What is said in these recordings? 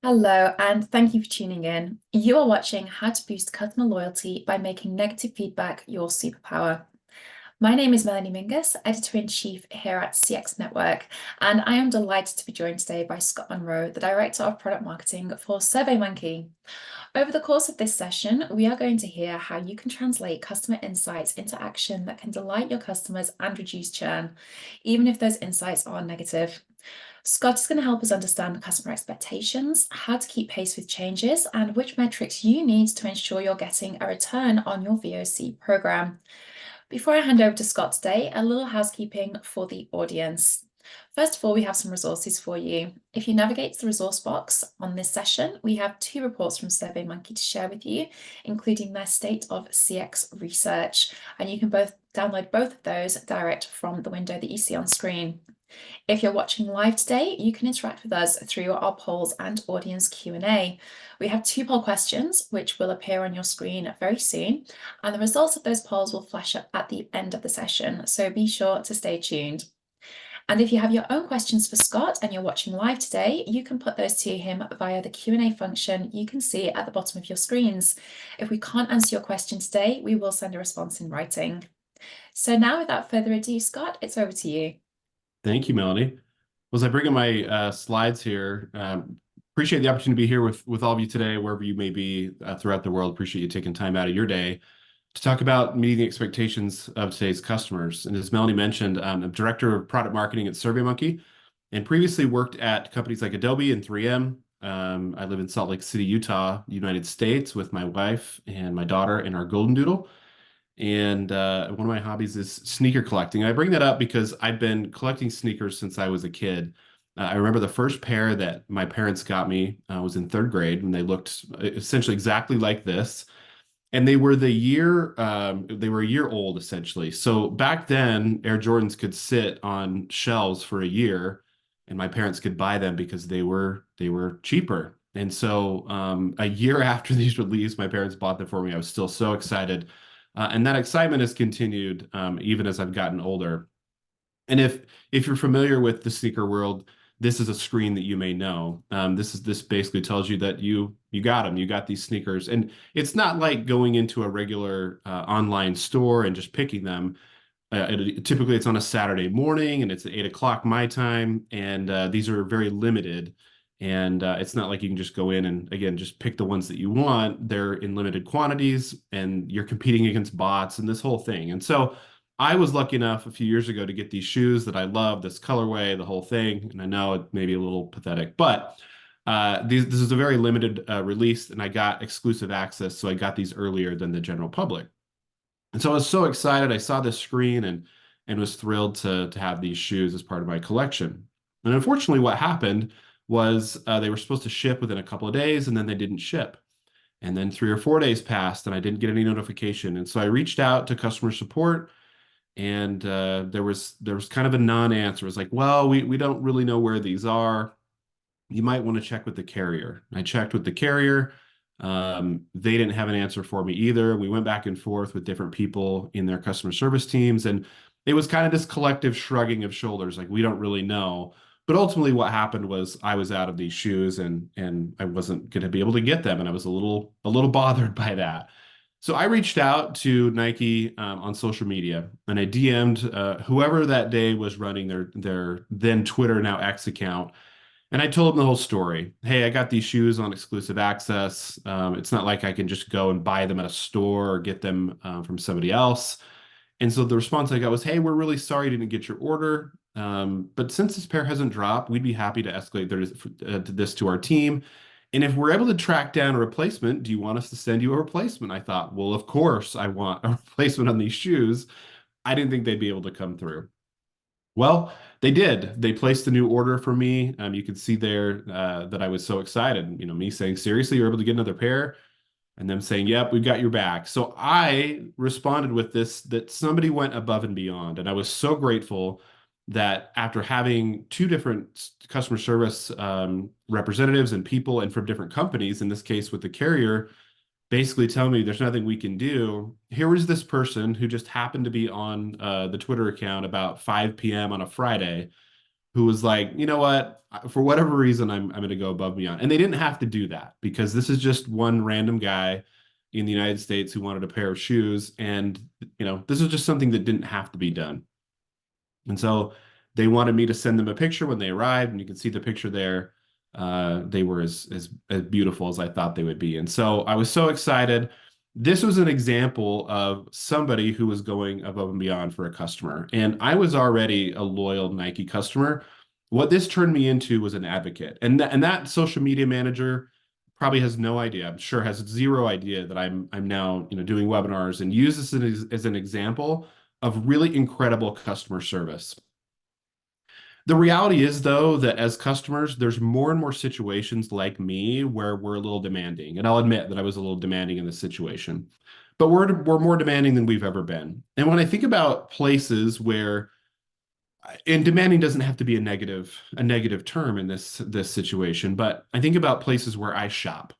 Hello, and thank you for tuning in. You are watching How to Boost Customer Loyalty by Making Negative Feedback Your Superpower. My name is Melanie Mingas, Editor-in-Chief here at CX Network, and I am delighted to be joined today by Scott Monroe, the Director of Product Marketing for SurveyMonkey. Over the course of this session, we are going to hear how you can translate customer insights into action that can delight your customers and reduce churn, even if those insights are negative. Scott is going to help us understand customer expectations, how to keep pace with changes, and which metrics you need to ensure you're getting a return on your VOC program. Before I hand over to Scott today, a little housekeeping for the audience. First of all, we have some resources for you. If you navigate to the resource box on this session, we have two reports from SurveyMonkey to share with you, including their State of CX Research, and you can download both of those direct from the window that you see on screen. If you're watching live today, you can interact with us through our polls and audience Q&A. We have two poll questions, which will appear on your screen very soon, and the results of those polls will flash up at the end of the session, so be sure to stay tuned. And if you have your own questions for Scott and you're watching live today, you can put those to him via the Q&A function you can see at the bottom of your screens. If we can't answer your question today, we will send a response in writing. So now, without further ado, Scott, it's over to you. Thank you, Melanie. As I bring up my slides here, appreciate the opportunity to be here with all of you today, wherever you may be throughout the world. Appreciate you taking time out of your day to talk about meeting the expectations of today's customers. And as Melanie mentioned, I'm Director of Product Marketing at SurveyMonkey and previously worked at companies like Adobe and 3M. I live in Salt Lake City, Utah, United States, with my wife and my daughter and our golden doodle. And one of my hobbies is sneaker collecting. I bring that up because I've been collecting sneakers since I was a kid. I remember the first pair that my parents got me was in third grade, and they looked essentially exactly like this. And they were they were a year old essentially. So back then, Air Jordans could sit on shelves for a year, and my parents could buy them because they were cheaper. And so a year after these released, my parents bought them for me. I was still so excited. And that excitement has continued even as I've gotten older. And if you're familiar with the sneaker world, this is a screen that you may know. This basically tells you that you got them, you got these sneakers, and it's not like going into a regular online store and just picking them. Typically, it's on a Saturday morning, and it's at 8 o'clock my time, and these are very limited. And it's not like you can just go in and, again, just pick the ones that you want. They're in limited quantities, and you're competing against bots and this whole thing. And so I was lucky enough a few years ago to get these shoes that I love, this colorway, the whole thing. And I know it may be a little pathetic, but this is a very limited release, and I got exclusive access. So I got these earlier than the general public. And so I was so excited. I saw this screen and was thrilled to have these shoes as part of my collection. And unfortunately, what happened was they were supposed to ship within a couple of days, and then they didn't ship. And then 3 or 4 days passed, and I didn't get any notification. And so I reached out to customer support, and there was kind of a non-answer. It was like, well, we don't really know where these are. You might want to check with the carrier. I checked with the carrier. They didn't have an answer for me either. We went back and forth with different people in their customer service teams, and it was kind of this collective shrugging of shoulders, like we don't really know. But ultimately, what happened was I was out of these shoes, and I wasn't going to be able to get them, and I was a little bothered by that. So I reached out to Nike on social media, and I DM'd whoever that day was running their then Twitter, now X account. And I told them the whole story. Hey, I got these shoes on exclusive access. It's not like I can just go and buy them at a store or get them from somebody else. And so the response I got was, hey, we're really sorry you didn't get your order. But since this pair hasn't dropped, we'd be happy to escalate this to our team. And if we're able to track down a replacement, do you want us to send you a replacement? I thought, well, of course I want a replacement on these shoes. I didn't think they'd be able to come through. Well, they did. They placed a new order for me. You can see there that I was so excited. You know, me saying, seriously, you're able to get another pair? And them saying, yep, we've got your back. So I responded with this, that somebody went above and beyond. And I was so grateful that after having two different customer service representatives and people and from different companies, in this case with the carrier, basically tell me there's nothing we can do. Here was this person who just happened to be on the Twitter account about 5 p.m. on a Friday, who was like, you know what, for whatever reason, I'm going to go above and beyond. And they didn't have to do that because this is just one random guy in the United States who wanted a pair of shoes. And, this is just something that didn't have to be done. And so they wanted me to send them a picture when they arrived, and you can see the picture there. They were as beautiful as I thought they would be. And so I was so excited. This was an example of somebody who was going above and beyond for a customer. And I was already a loyal Nike customer. What this turned me into was an advocate. And that social media manager probably has no idea. I'm sure has zero idea that I'm now, doing webinars and use this as an example of really incredible customer service. The reality is, though, that as customers, there's more and more situations like me where we're a little demanding. And I'll admit that I was a little demanding in this situation, but we're more demanding than we've ever been. And when I think about places where, and demanding doesn't have to be a negative term in this situation, but I think about places where I shop.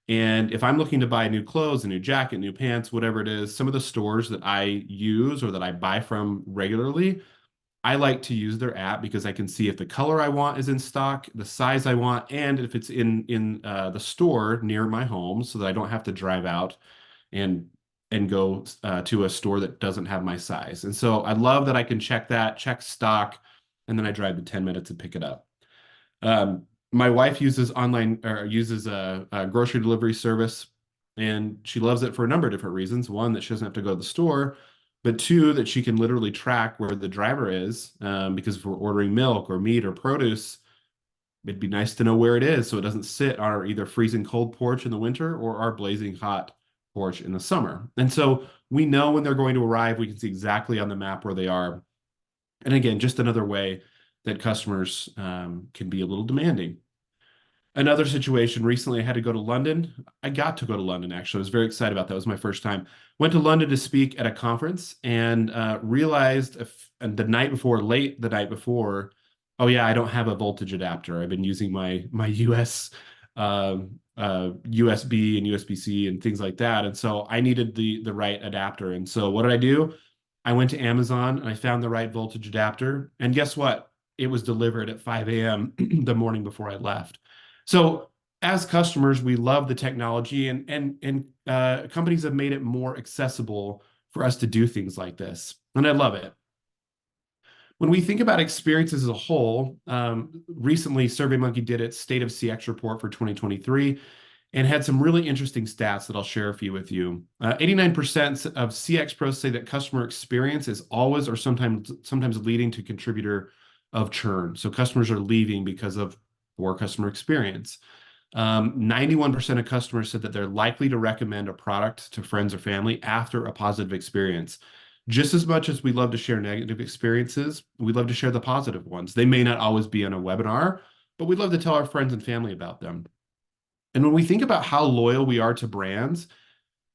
And if I'm looking to buy new clothes, a new jacket, new pants, whatever it is, some of the stores that I use or that I buy from regularly, I like to use their app because I can see if the color I want is in stock, the size I want, and if it's in the store near my home, so that I don't have to drive out and go to a store that doesn't have my size. And so I love that I can check stock, and then I drive the 10 minutes and pick it up. My wife uses a grocery delivery service, and she loves it for a number of different reasons. One, that she doesn't have to go to the store, but two, that she can literally track where the driver is. Because if we're ordering milk or meat or produce, it'd be nice to know where it is so it doesn't sit on our either freezing cold porch in the winter or our blazing hot porch in the summer. And so we know when they're going to arrive. We can see exactly on the map where they are. And again, just another way that customers can be a little demanding. Another situation recently, I had to go to London. I got to go to London, actually. I was very excited about that. It was my first time. Went to London to speak at a conference and realized and late the night before, oh yeah, I don't have a voltage adapter. I've been using my US USB and USB-C and things like that. And so I needed the right adapter. And so what did I do? I went to Amazon and I found the right voltage adapter. And guess what? It was delivered at 5 a.m. the morning before I left. So as customers, we love the technology, and companies have made it more accessible for us to do things like this. And I love it. When we think about experiences as a whole, recently SurveyMonkey did its State of CX report for 2023 and had some really interesting stats that I'll share a few with you. 89% of CX pros say that customer experience is always or sometimes leading to contributor of churn. So customers are leaving because of poor customer experience. 91% of customers said that they're likely to recommend a product to friends or family after a positive experience. Just as much as we love to share negative experiences, we love to share the positive ones. They may not always be on a webinar, but we'd love to tell our friends and family about them. And when we think about how loyal we are to brands,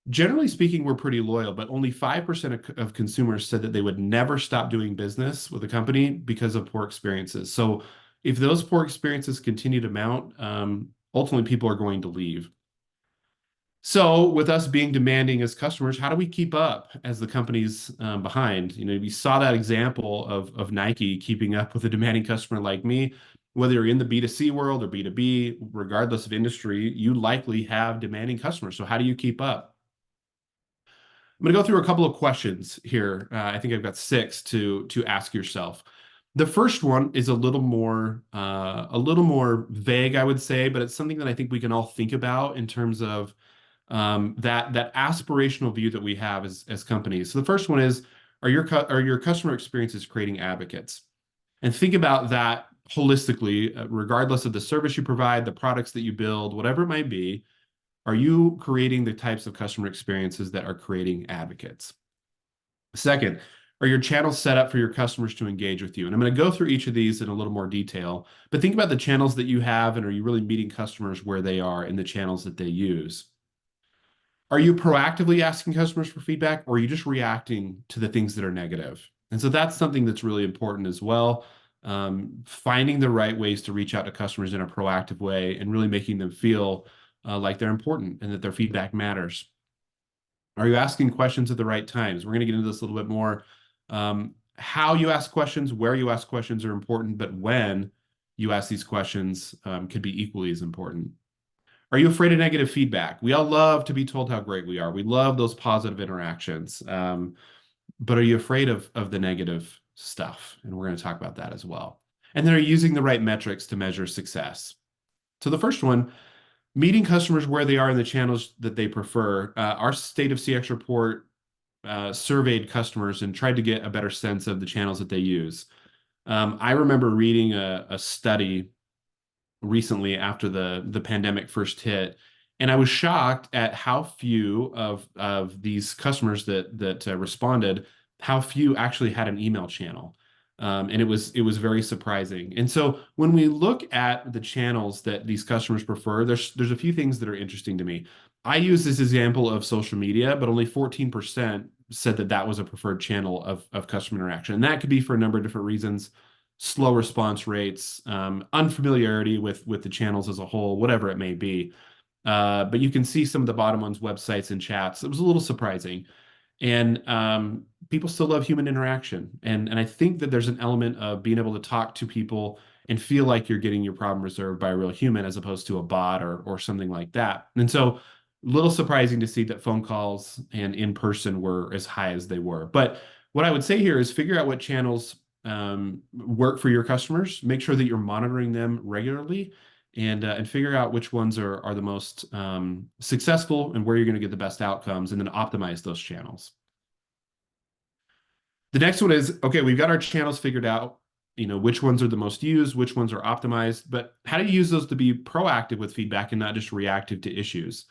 generally speaking, we're pretty loyal, but only 5% of consumers said that they would never stop doing business with a company because of poor experiences. So if those poor experiences continue to mount, ultimately people are going to leave. So with us being demanding as customers, how do we keep up as the companies behind? We saw that example of Nike keeping up with a demanding customer like me. Whether you're in the B2C world or B2B, regardless of industry, you likely have demanding customers. So how do you keep up? I'm going to go through a couple of questions here. I think I've got 6 to ask yourself. The first one is a little more vague, I would say, but it's something that I think we can all think about in terms of that aspirational view that we have as companies. So the first one is, are your customer experiences creating advocates? And think about that holistically, regardless of the service you provide, the products that you build, whatever it might be. Are you creating the types of customer experiences that are creating advocates? Second, are your channels set up for your customers to engage with you? And I'm going to go through each of these in a little more detail, but think about the channels that you have, and are you really meeting customers where they are in the channels that they use? Are you proactively asking customers for feedback, or are you just reacting to the things that are negative? And so that's something that's really important as well. Finding the right ways to reach out to customers in a proactive way and really making them feel like they're important and that their feedback matters. Are you asking questions at the right times? We're going to get into this a little bit more. how you ask questions, where you ask questions are important, but when you ask these questions could be equally as important. Are you afraid of negative feedback? We all love to be told how great we are. We love those positive interactions. But are you afraid of the negative stuff? And we're going to talk about that as well. And then are you using the right metrics to measure success? So the first one, meeting customers where they are in the channels that they prefer. Our State of CX report surveyed customers and tried to get a better sense of the channels that they use. I remember reading a study recently after the pandemic first hit, and I was shocked at how few of these customers that responded, how few actually had an email channel. And it was very surprising. And so when we look at the channels that these customers prefer, there's a few things that are interesting to me. I use this example of social media, but only 14% said that that was a preferred channel of customer interaction. And that could be for a number of different reasons: slow response rates, unfamiliarity with the channels as a whole, whatever it may be. But you can see some of the bottom ones, websites and chats. It was a little surprising. And people still love human interaction. And I think that there's an element of being able to talk to people and feel like you're getting your problem resolved by a real human as opposed to a bot or something like that. And so a little surprising to see that phone calls and in person were as high as they were. But what I would say here is figure out what channels work for your customers. Make sure that you're monitoring them regularly, and figure out which ones are the most successful and where you're going to get the best outcomes, and then optimize those channels. The next one is, okay, we've got our channels figured out, which ones are the most used, which ones are optimized, but how do you use those to be proactive with feedback and not just reactive to issues?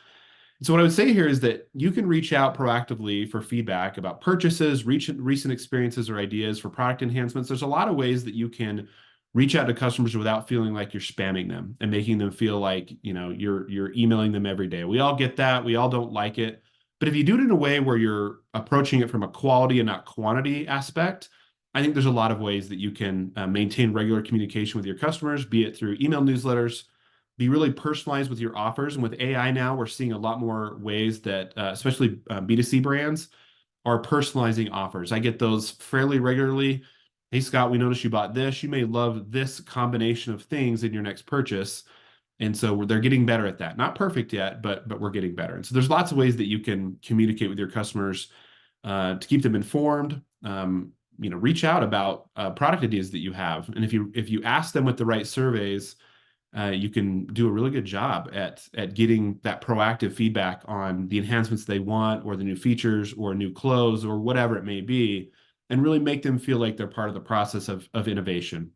So what I would say here is that you can reach out proactively for feedback about purchases, recent experiences, or ideas for product enhancements. There's a lot of ways that you can reach out to customers without feeling like you're spamming them and making them feel like, you're emailing them every day. We all get that. We all don't like it. But if you do it in a way where you're approaching it from a quality and not quantity aspect, I think there's a lot of ways that you can maintain regular communication with your customers, be it through email newsletters, be really personalized with your offers. And with AI now, we're seeing a lot more ways that, especially B2C brands, are personalizing offers. I get those fairly regularly. Hey, Scott, we noticed you bought this. You may love this combination of things in your next purchase. And so they're getting better at that. Not perfect yet, but we're getting better. And so there's lots of ways that you can communicate with your customers to keep them informed. Reach out about product ideas that you have. And if you ask them with the right surveys, you can do a really good job at getting that proactive feedback on the enhancements they want, or the new features, or new clothes, or whatever it may be, and really make them feel like they're part of the process of innovation.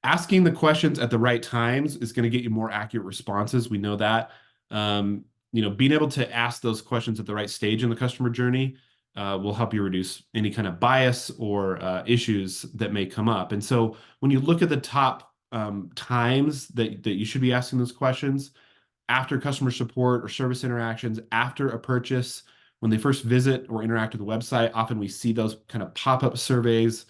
Asking the questions at the right times is going to get you more accurate responses. We know that. Being able to ask those questions at the right stage in the customer journey will help you reduce any kind of bias or issues that may come up. And so when you look at the top times that you should be asking those questions: after customer support or service interactions, after a purchase, when they first visit or interact with the website. Often we see those kind of pop-up surveys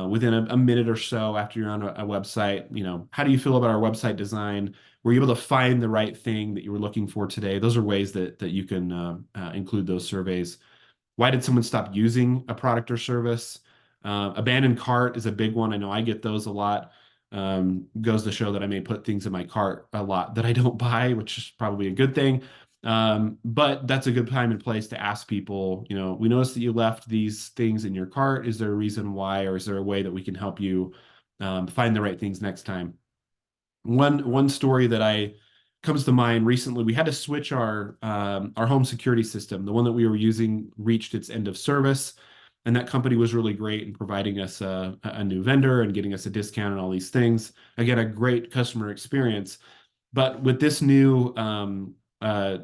within a minute or so after you're on a website. How do you feel about our website design? Were you able to find the right thing that you were looking for today? Those are ways that you can include those surveys. Why did someone stop using a product or service? Abandoned cart is a big one. I know I get those a lot. Goes to show that I may put things in my cart a lot that I don't buy, which is probably a good thing. But that's a good time and place to ask people, we noticed that you left these things in your cart. Is there a reason why, or is there a way that we can help you find the right things next time? One story that comes to mind recently: we had to switch our home security system. The one that we were using reached its end of service, and that company was really great in providing us a new vendor and getting us a discount and all these things. Again, a great customer experience. But with this new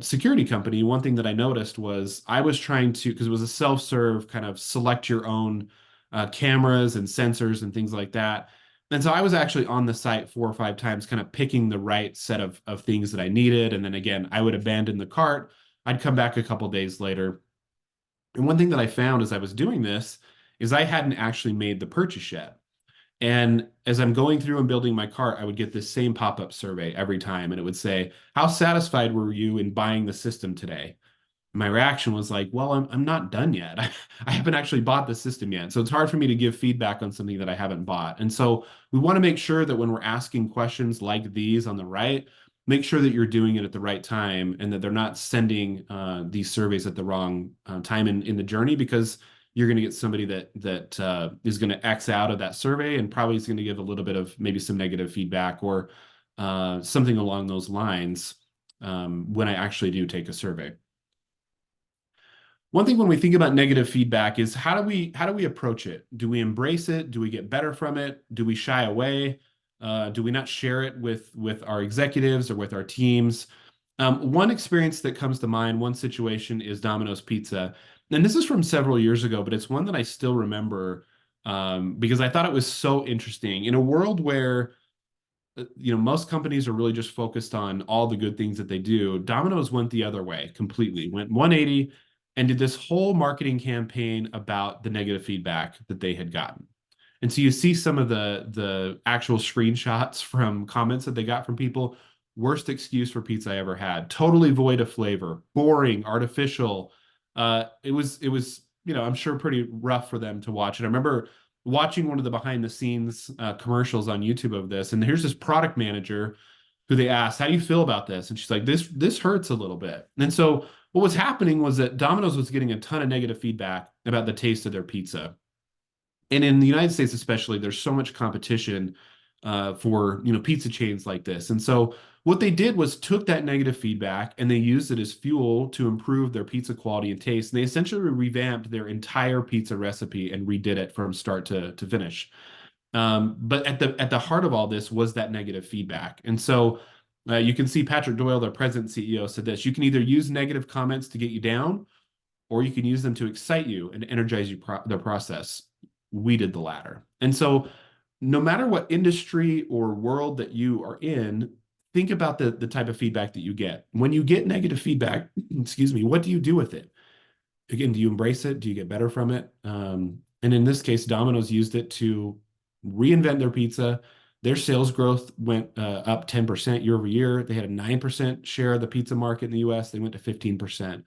security company, one thing that I noticed was I was trying to, because it was a self-serve kind of select your own cameras and sensors and things like that. And so I was actually on the site 4 or 5 times, kind of picking the right set of things that I needed. And then again, I would abandon the cart. I'd come back a couple days later. And one thing that I found as I was doing this is I hadn't actually made the purchase yet. And as I'm going through and building my cart, I would get this same pop-up survey every time. And it would say, how satisfied were you in buying the system today? My reaction was like, well, I'm not done yet. I haven't actually bought the system yet. So it's hard for me to give feedback on something that I haven't bought. And so we want to make sure that when we're asking questions like these on the right, make sure that you're doing it at the right time and that they're not sending these surveys at the wrong time in the journey, because you're going to get somebody that is going to X out of that survey and probably is going to give a little bit of maybe some negative feedback or something along those lines when I actually do take a survey. One thing when we think about negative feedback is how do we approach it? Do we embrace it? Do we get better from it? Do we shy away? Do we not share it with our executives or with our teams? One experience that comes to mind, one situation is Domino's Pizza. And this is from several years ago, but it's one that I still remember because I thought it was so interesting. In a world where most companies are really just focused on all the good things that they do, Domino's went the other way completely, went 180 and did this whole marketing campaign about the negative feedback that they had gotten. And so you see some of the actual screenshots from comments that they got from people. Worst excuse for pizza I ever had. Totally void of flavor, boring, artificial. It was I'm sure pretty rough for them to watch. And I remember watching one of the behind the scenes commercials on YouTube of this, and here's this product manager who they asked, "How do you feel about this?" And she's like, "This hurts a little bit." And so what was happening was that Domino's was getting a ton of negative feedback about the taste of their pizza. And in the United States, especially, there's so much competition for pizza chains like this. And so what they did was took that negative feedback and they used it as fuel to improve their pizza quality and taste. And they essentially revamped their entire pizza recipe and redid it from start to finish. But at the heart of all this was that negative feedback. And so you can see Patrick Doyle, their president and CEO, said this: you can either use negative comments to get you down, or you can use them to excite you and energize you the process. We did the latter. And so no matter what industry or world that you are in, think about the type of feedback that you get. When you get negative feedback, excuse me, what do you do with it? Again, do you embrace it? Do you get better from it? And in this case, Domino's used it to reinvent their pizza. Their sales growth went up 10% year over year. They had a 9% share of the pizza market in the US. They went to 15%.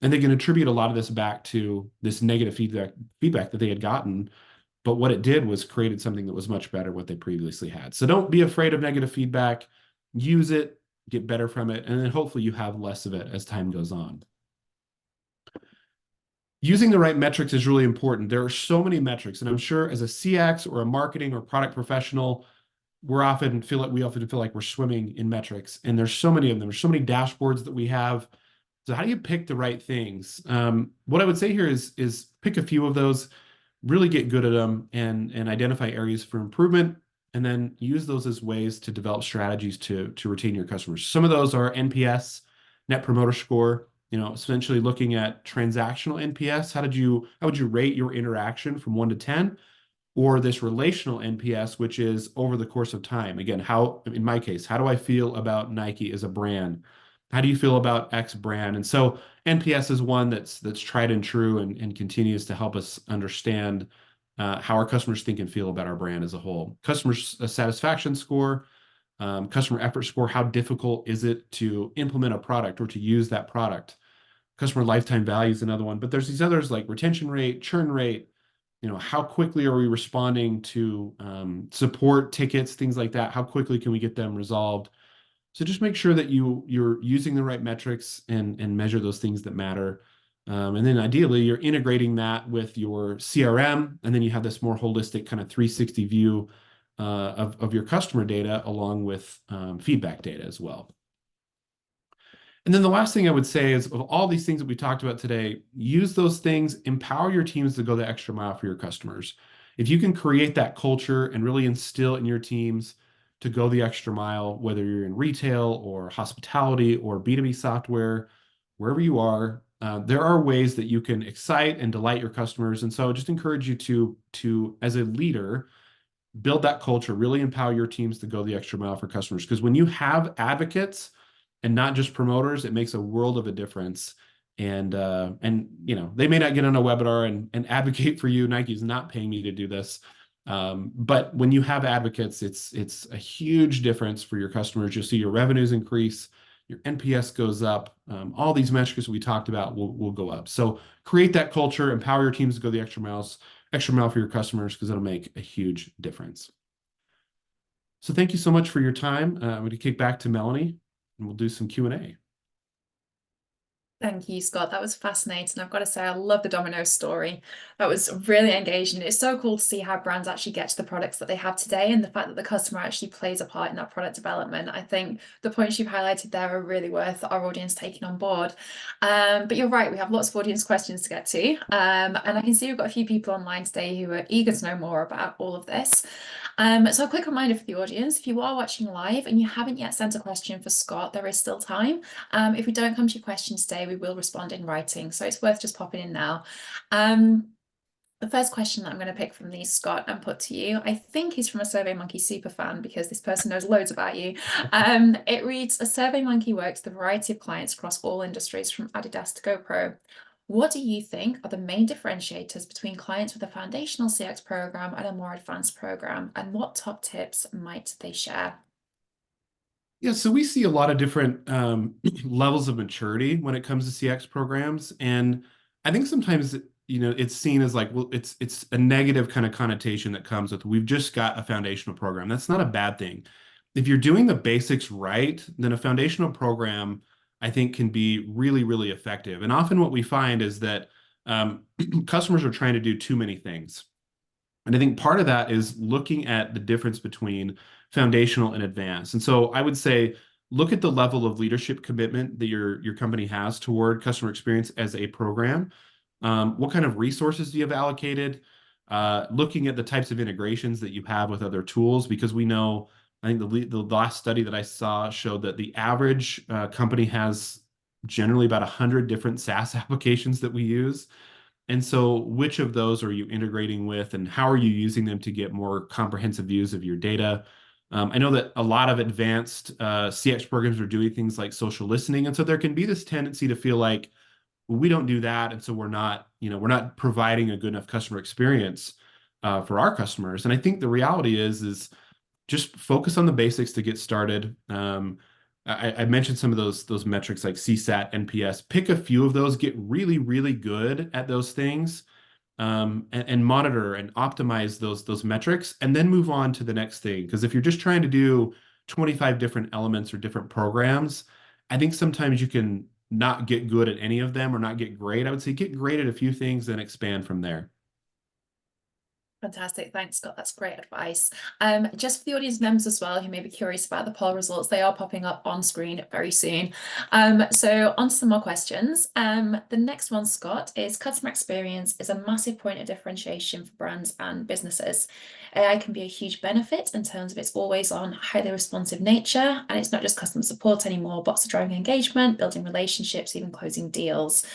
And they can attribute a lot of this back to this negative feedback that they had gotten. But what it did was created something that was much better what they previously had. So don't be afraid of negative feedback. Use it, get better from it, and then hopefully you have less of it as time goes on. Using the right metrics is really important. There are so many metrics, and I'm sure as a CX or a marketing or product professional, we often feel like we're swimming in metrics, and there's so many of them. There's so many dashboards that we have. So how do you pick the right things? What I would say here is pick a few of those, really get good at them, and identify areas for improvement, and then use those as ways to develop strategies to retain your customers. Some of those are NPS, Net Promoter Score. Essentially looking at transactional NPS. How would you rate your interaction from 1 to 10? Or this relational NPS, which is over the course of time. Again, in my case, how do I feel about Nike as a brand? How do you feel about X brand? And so NPS is one that's tried and true and continues to help us understand how our customers think and feel about our brand as a whole. Customer satisfaction score, customer effort score. How difficult is it to implement a product or to use that product? Customer lifetime value is another one. But there's these others like retention rate, churn rate. How quickly are we responding to support tickets, things like that? How quickly can we get them resolved? So just make sure that you're using the right metrics and measure those things that matter. And then ideally, you're integrating that with your CRM, and then you have this more holistic kind of 360 view of your customer data along with feedback data as well. And then the last thing I would say is, of all these things that we talked about today, use those things, empower your teams to go the extra mile for your customers. If you can create that culture and really instill in your teams to go the extra mile, whether you're in retail or hospitality or B2B software, wherever you are, there are ways that you can excite and delight your customers. And so I just encourage you to, as a leader, build that culture, really empower your teams to go the extra mile for customers. Because when you have advocates and not just promoters, it makes a world of a difference. And they may not get on a webinar and advocate for you. Nike is not paying me to do this. But when you have advocates, it's a huge difference for your customers. You'll see your revenues increase. your NPS goes up. All these metrics we talked about will go up. So create that culture, empower your teams to go the extra mile for your customers, because it'll make a huge difference. So thank you so much for your time. I'm going to kick back to Melanie, and we'll do some Q&A. Thank you, Scott. That was fascinating. I've got to say, I love the Domino's story. That was really engaging. It's so cool to see how brands actually get to the products that they have today, and the fact that the customer actually plays a part in that product development. I think the points you've highlighted there are really worth our audience taking on board. But you're right, we have lots of audience questions to get to. And I can see we've got a few people online today who are eager to know more about all of this. So a quick reminder for the audience, if you are watching live and you haven't yet sent a question for Scott, there is still time. If we don't come to your question today, we will respond in writing. So it's worth just popping in now. The first question that I'm going to pick from these, Scott, and put to you, I think is from a SurveyMonkey super fan, because this person knows loads about you. It reads, a SurveyMonkey works with a variety of clients across all industries from Adidas to GoPro. What do you think are the main differentiators between clients with a foundational CX program and a more advanced program, and what top tips might they share? Yeah, so we see a lot of different levels of maturity when it comes to CX programs, and I think sometimes it's seen as like, well, it's a negative kind of connotation that comes with, we've just got a foundational program. That's not a bad thing. If you're doing the basics right, then a foundational program, I think, can be really, really effective. And often what we find is that customers are trying to do too many things. And I think part of that is looking at the difference between foundational and advanced. And so I would say, look at the level of leadership commitment that your company has toward customer experience as a program. What kind of resources do you have allocated? Looking at the types of integrations that you have with other tools, because we know, I think the last study that I saw showed that the average company has generally about 100 different SaaS applications that we use. And so which of those are you integrating with, and how are you using them to get more comprehensive views of your data? I know that a lot of advanced CX programs are doing things like social listening. And so there can be this tendency to feel like, well, we don't do that, and so we're not providing a good enough customer experience for our customers. And I think the reality is just focus on the basics to get started. I mentioned some of those metrics like CSAT, NPS. Pick a few of those, get really, really good at those things, and monitor and optimize those metrics, and then move on to the next thing. Because if you're just trying to do 25 different elements or different programs, I think sometimes you can not get good at any of them, or not get great. I would say get great at a few things, then expand from there. Fantastic. Thanks, Scott. That's great advice. Just for the audience members as well who may be curious about the poll results, they are popping up on screen very soon. So on to some more questions. The next one, Scott, is customer experience is a massive point of differentiation for brands and businesses. AI can be a huge benefit in terms of its always on, highly responsive nature, and it's not just customer support anymore. Bots are driving engagement, building relationships, even closing deals.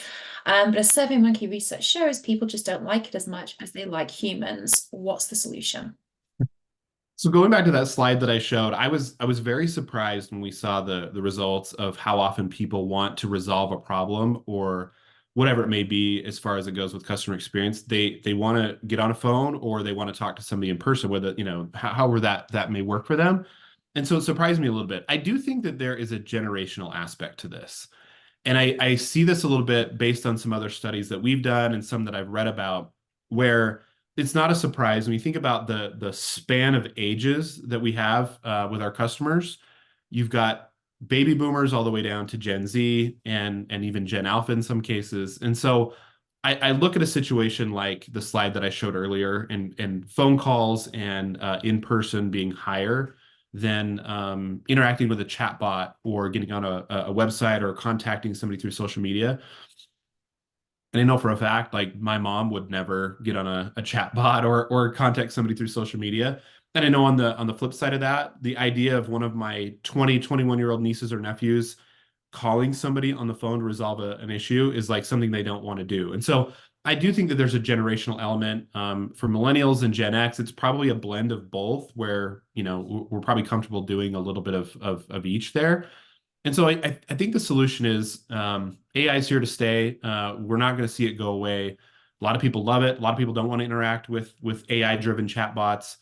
But as SurveyMonkey research shows, people just don't like it as much as they like humans. What's the solution? So going back to that slide that I showed, I was very surprised when we saw the results of how often people want to resolve a problem, or whatever it may be, as far as it goes with customer experience. They want to get on a phone, or they want to talk to somebody in person, whether, however that may work for them. And so it surprised me a little bit. I do think that there is a generational aspect to this. And I see this a little bit based on some other studies that we've done and some that I've read about, where it's not a surprise when you think about the span of ages that we have with our customers. You've got baby boomers all the way down to Gen Z and even Gen Alpha in some cases. And so I look at a situation like the slide that I showed earlier, and phone calls and in person being higher than interacting with a chatbot, or getting on a website, or contacting somebody through social media. And I know for a fact, like, my mom would never get on a chat bot, or contact somebody through social media. And I know on the flip side of that, the idea of one of my 21-year-old nieces or nephews calling somebody on the phone to resolve an issue is like something they don't want to do. And so I do think that there's a generational element. For millennials and Gen X, it's probably a blend of both, where we're probably comfortable doing a little bit of each there. And so I think the solution is, AI is here to stay. We're not going to see it go away. A lot of people love it. A lot of people don't want to interact with AI-driven chatbots.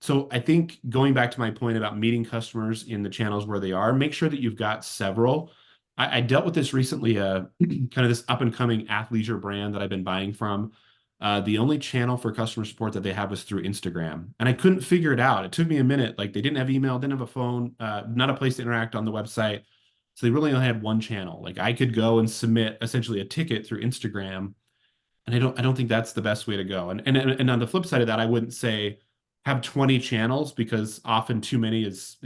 So I think going back to my point about meeting customers in the channels where they are, make sure that you've got several. I dealt with this recently, kind of this up and coming athleisure brand that I've been buying from. The only channel for customer support that they have is through Instagram. And I couldn't figure it out. It took me a minute. Like they didn't have email, didn't have a phone, not a place to interact on the website. So they really only had one channel. Like I could go and submit essentially a ticket through Instagram, and I don't think that's the best way to go. And on the flip side of that, I wouldn't say have 20 channels, because often too many is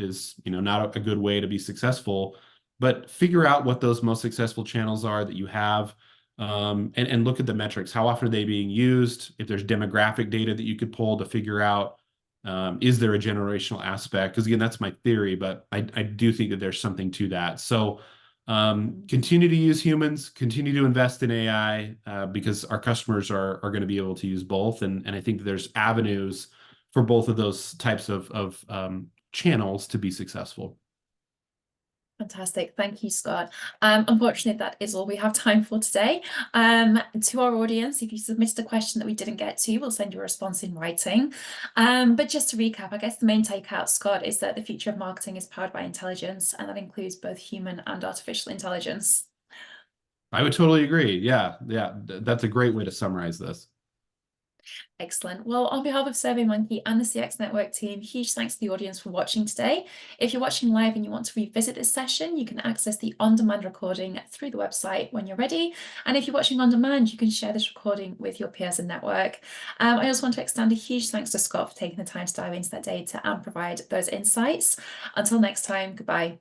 not a good way to be successful. But figure out what those most successful channels are that you have, and look at the metrics. How often are they being used? If there's demographic data that you could pull to figure out, is there a generational aspect? Because again, that's my theory, but I do think that there's something to that. So continue to use humans, continue to invest in AI, because our customers are going to be able to use both. And I think there's avenues for both of those types of channels to be successful. Fantastic. Thank you, Scott. Unfortunately, that is all we have time for today. To our audience, if you submitted a question that we didn't get to, we'll send you a response in writing. But just to recap, I guess the main takeout, Scott, is that the future of marketing is powered by intelligence, and that includes both human and artificial intelligence. I would totally agree. Yeah, that's a great way to summarize this. Excellent. Well, on behalf of SurveyMonkey and the CX Network team, huge thanks to the audience for watching today. If you're watching live and you want to revisit this session, you can access the on-demand recording through the website when you're ready. And if you're watching on demand, you can share this recording with your peers and network. I also want to extend a huge thanks to Scott for taking the time to dive into that data and provide those insights. Until next time, goodbye.